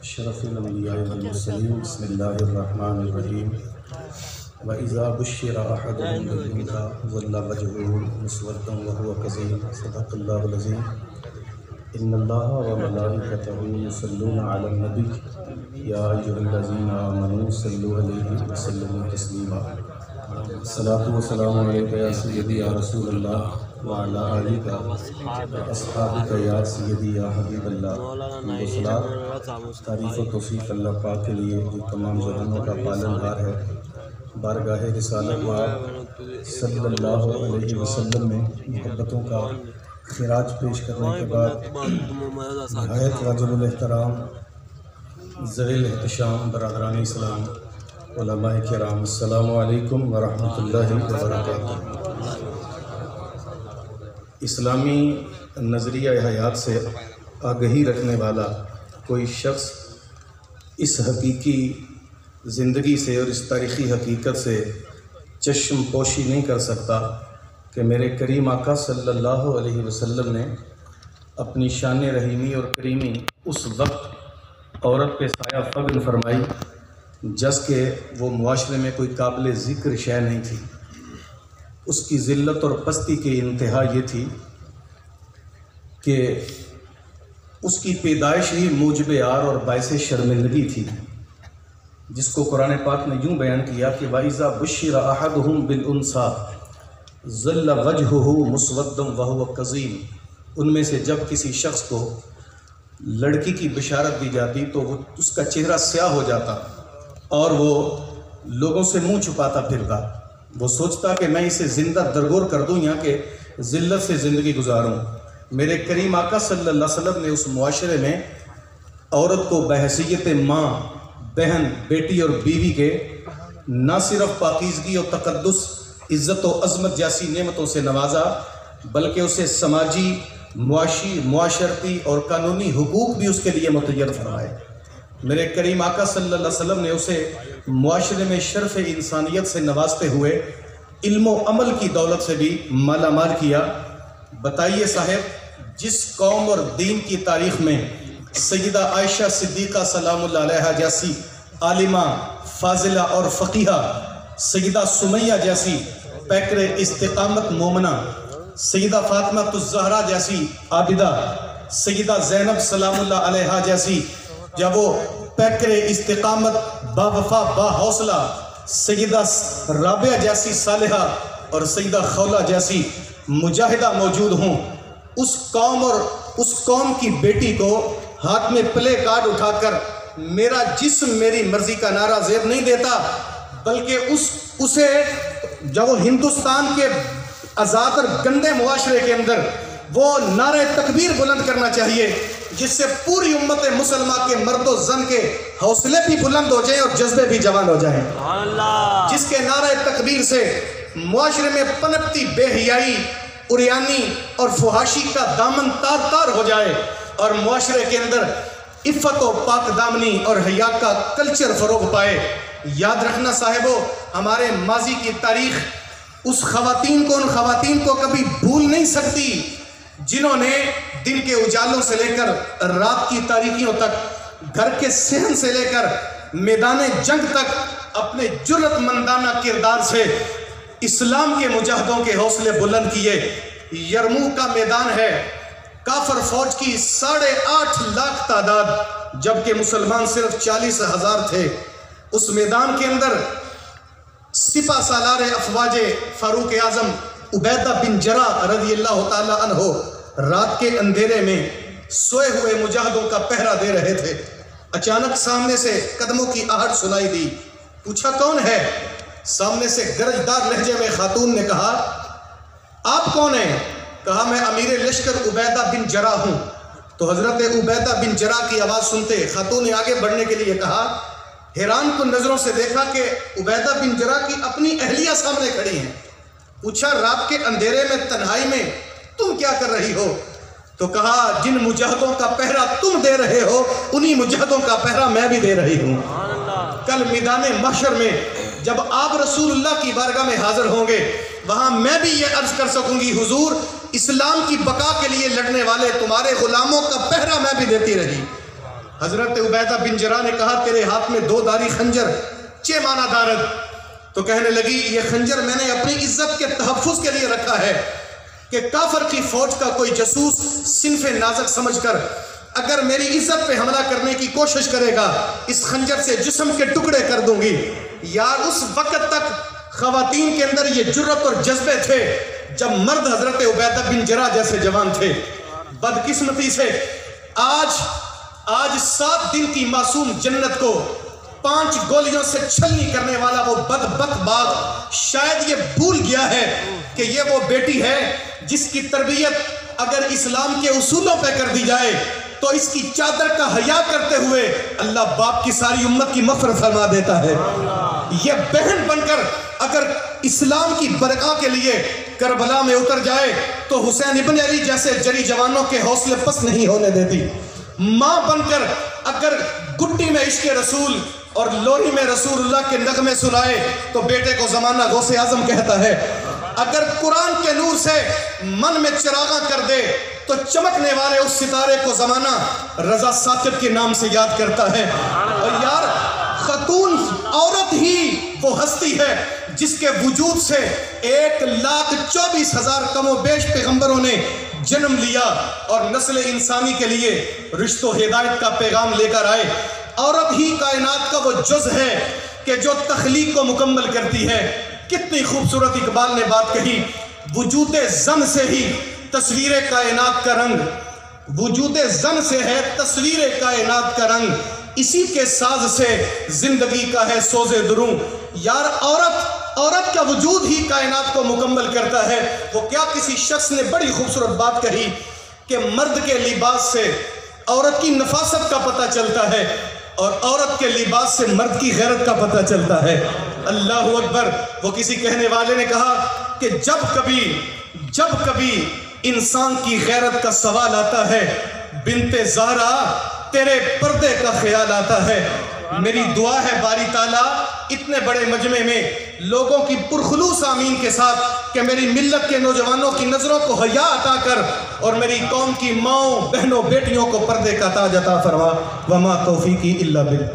شرف الانبیاء والمرسلین بسم اللہ الرحمن الرحیم وَإِذَا بُشِّرَ أَحَدُهُم بِالْأُنثىٰ ظَلَّ وَجْهُهُ مُسْوَدًّا وَهُوَ كَظِيمٌ صدق اللہ العظیم۔ ان اللہ وملائکتہ یصلون علی النبی یا ایھا الذین آمنوا صلوا علیہ وسلموا تسلیما۔ الصلاۃ والسلام علیک یا سیدی یا رسول اللہ وعلی آلک واصحابک یا سیدی یا حبیب اللہ۔ تعریف و توفیق اللہ پاک کے لیے جو تمام جہانوں کا پالنہار ہے۔ بارگاہ رسالت آپ صلی اللہ علیہ وسلم میں محبتوں کا خراج پیش کرنے کے بعد نہایت واجب الاحترام ذوی الاحتشام برادران اسلام علماء کرام، السلام علیکم ورحمۃ اللہ وبرکاتہ۔ اسلامی نظریہ حیات سے آگہی رکھنے والا کوئی شخص اس حقیقی زندگی سے اور اس تاریخی حقیقت سے چشم پوشی نہیں کر سکتا کہ میرے کریم آقا صلی اللہ علیہ وسلم نے اپنی شان رحیمی اور کریمی اس وقت عورت پہ سایہ فغن فرمائی جس کہ وہ معاشرے میں کوئی قابل ذکر شے نہیں تھی۔ اس کی ذلت اور پستی کی انتہا یہ تھی کہ اس کی پیدائش ہی موجب عار اور باعث شرمندگی تھی، جس کو قرآن پاک نے یوں بیان کیا کہ وَإِذَا بُشِّرَ أَحَدُهُم بِالْأُنثىٰ ظَلَّ وَجْهُهُ مُسْوَدًّا وَهُوَ كَظِيمٌ۔ ان میں سے جب کسی شخص کو لڑکی کی بشارت دی جاتی تو وہ اس کا چہرہ سیاہ ہو جاتا اور وہ لوگوں سے منہ چھپاتا پھرتا۔ وہ سوچتا کہ میں اسے زندہ درگور کر دوں یا کہ ذلت سے زندگی گزاروں۔ میرے کریم آقا صلی اللہ علیہ وسلم نے اس معاشرے میں عورت کو بحیثیت ماں، بہن، بیٹی اور بیوی کے نہ صرف پاکیزگی اور تقدس، عزت و عظمت جیسی نعمتوں سے نوازا بلکہ اسے سماجی، معاشی، معاشرتی اور قانونی حقوق بھی اس کے لیے متعین فرمائے۔ میرے کریم آقا صلی اللہ علیہ وسلم نے اسے معاشرے میں شرف انسانیت سے نوازتے ہوئے علم و عمل کی دولت سے بھی مالا مال کیا۔ بتائیے صاحب، جس قوم اور دین کی تاریخ میں سیدہ عائشہ صدیقہ سلام اللہ علیہا جیسی عالمہ، فاضلہ اور فقیہہ، سیدہ سمیہ جیسی پیکر استقامت مومنہ، سیدہ فاطمہ الزہرا جیسی عابدہ، سیدہ زینب سلام اللہ علیہا جیسی جب وہ پیکر استقامت با وفا با حوصلہ، سیدہ رابعہ جیسی صالحہ اور سیدہ خولہ جیسی مجاہدہ موجود ہوں، اس قوم اور اس قوم کی بیٹی کو ہاتھ میں پلے کارڈ اٹھا کر میرا جسم میری مرضی کا نعرہ زیب نہیں دیتا، بلکہ اسے جب وہ ہندوستان کے آزاد اور گندے معاشرے کے اندر وہ نعرہ تکبیر بلند کرنا چاہیے جس سے پوری امت مسلمہ کے مرد و زن کے حوصلے بھی بلند ہو جائیں اور جذبے بھی جوان ہو جائیں، جس کے نعرہ تکبیر سے معاشرے میں پنپتی بے حیائی، عریانی اور فحاشی کا دامن تار تار ہو جائے اور معاشرے کے اندر عفت و پاک دامنی اور حیا کا کلچر فروغ پائے۔ یاد رکھنا صاحبو، ہمارے ماضی کی تاریخ ان خواتین کو کبھی بھول نہیں سکتی جنہوں نے دن کے اجالوں سے لے کر رات کی تاریکیوں تک، گھر کے صحن سے لے کر میدان جنگ تک اپنے جرأت مندانہ کردار سے اسلام کے مجاہدوں کے حوصلے بلند کیے۔ یرموک کا میدان ہے، کافر فوج کی 8.5 لاکھ تعداد جبکہ مسلمان صرف 40,000 تھے۔ اس میدان کے اندر سپہ سالار افواج فاروق اعظم عبیدہ بن جراح رضی اللہ تعالی عنہ رات کے اندھیرے میں سوئے ہوئے مجاہدوں کا پہرا دے رہے تھے۔ اچانک سامنے سے قدموں کی آہٹ سنائی دی، پوچھا کون ہے؟ سامنے سے گرجدار لہجے میں خاتون نے کہا آپ کون ہیں؟ کہا میں امیر لشکر عبیدہ بن جراح ہوں۔ تو حضرت عبیدہ بن جراح کی آواز سنتے خاتون نے آگے بڑھنے کے لیے کہا، حیران کن نظروں سے دیکھا کہ عبیدہ بن جراح کی اپنی اہلیہ سامنے کھڑی ہیں۔ پوچھا رات کے اندھیرے میں تنہائی میں تم کیا کر رہی ہو؟ تو کہا جن مجاہدوں کا پہرا تم دے رہے ہو انہی مجاہدوں کا پہرا میں بھی دے رہی ہوں۔ کل میدان محشر میں جب آپ رسول اللہ کی بارگاہ میں حاضر ہوں گے وہاں میں بھی یہ عرض کر سکوں گی حضور اسلام کی بقا کے لیے لڑنے والے تمہارے غلاموں کا پہرا میں بھی دیتی رہی۔ حضرت عبیدہ بن جراح نے کہا تیرے ہاتھ میں 2 داری خنجر چے مانا دارد، تو کہنے لگی یہ خنجر میں نے اپنی عزت کے تحفظ کے لیے رکھا ہے کہ کافر کی فوج کا کوئی جاسوس صنف نازک سمجھ کر اگر میری عزت پہ حملہ کرنے کی کوشش کرے گا اس خنجر سے جسم کے ٹکڑے کر دوں گی۔ یار اس وقت تک خواتین کے اندر یہ جرت اور جذبے تھے جب مرد حضرت عبیدہ بن جراح جیسے جوان تھے۔ بدقسمتی سے آج 7 دن کی معصوم جنت کو 5 گولیوں سے چھلنی کرنے والا وہ بدبخت باپ شاید یہ بھول گیا ہے کہ یہ وہ بیٹی ہے جس کی تربیت اگر اسلام کے اصولوں پہ کر دی جائے تو اس کی چادر کا حیا کرتے ہوئے اللہ باپ کی ساری امت کی مغفرت فرما دیتا ہے۔ یہ بہن بن کر اگر اسلام کی برقا کے لیے کربلا میں اتر جائے تو حسین ابن علی جیسے جری جوانوں کے حوصلے پست نہیں ہونے دیتی۔ ماں بن کر اگر گٹی میں عشق رسول اور لوری میں رسول اللہ کے نغمے سنائے تو بیٹے کو زمانہ غوث اعظم کہتا ہے۔ اگر قرآن کے نور سے من میں چراغاں کر دے تو چمکنے والے اس ستارے کو زمانہ رضا ثاقب کے نام سے یاد کرتا ہے۔ اور یار خاتون عورت ہی وہ ہستی ہے جس کے وجود سے 1,24,000 کم و بیش پیغمبروں نے جنم لیا اور نسل انسانی کے لیے رشت و ہدایت کا پیغام لے کر آئے۔ عورت ہی کائنات کا وہ جز ہے کہ جو تخلیق کو مکمل کرتی ہے۔ کتنی خوبصورت اقبال نے بات کہی، وجود زن سے ہی تصویر کائنات کا رنگ، وجود زن سے ہے تصویر کائنات کا رنگ، اسی کے ساز سے زندگی کا ہے سوز دروں۔ یار عورت کا وجود ہی کائنات کو مکمل کرتا ہے۔ وہ کیا کسی شخص نے بڑی خوبصورت بات کہی کہ مرد کے لباس سے عورت کی نفاست کا پتہ چلتا ہے اور عورت کے لباس سے مرد کی غیرت کا پتہ چلتا ہے۔ اللہ اکبر۔ وہ کسی کہنے والے نے کہا کہ جب کبھی انسان کی غیرت کا سوال آتا ہے بنت زہرا تیرے پردے کا خیال آتا ہے۔ میری دعا ہے باری تعالیٰ اتنے بڑے مجمع میں لوگوں کی پرخلوص آمین کے ساتھ کہ میری ملت کے نوجوانوں کی نظروں کو حیا عطا کر اور میری قوم کی ماؤں بہنوں بیٹیوں کو پردے کا تاج عطا فرما۔ وما توفیقی الا باللہ۔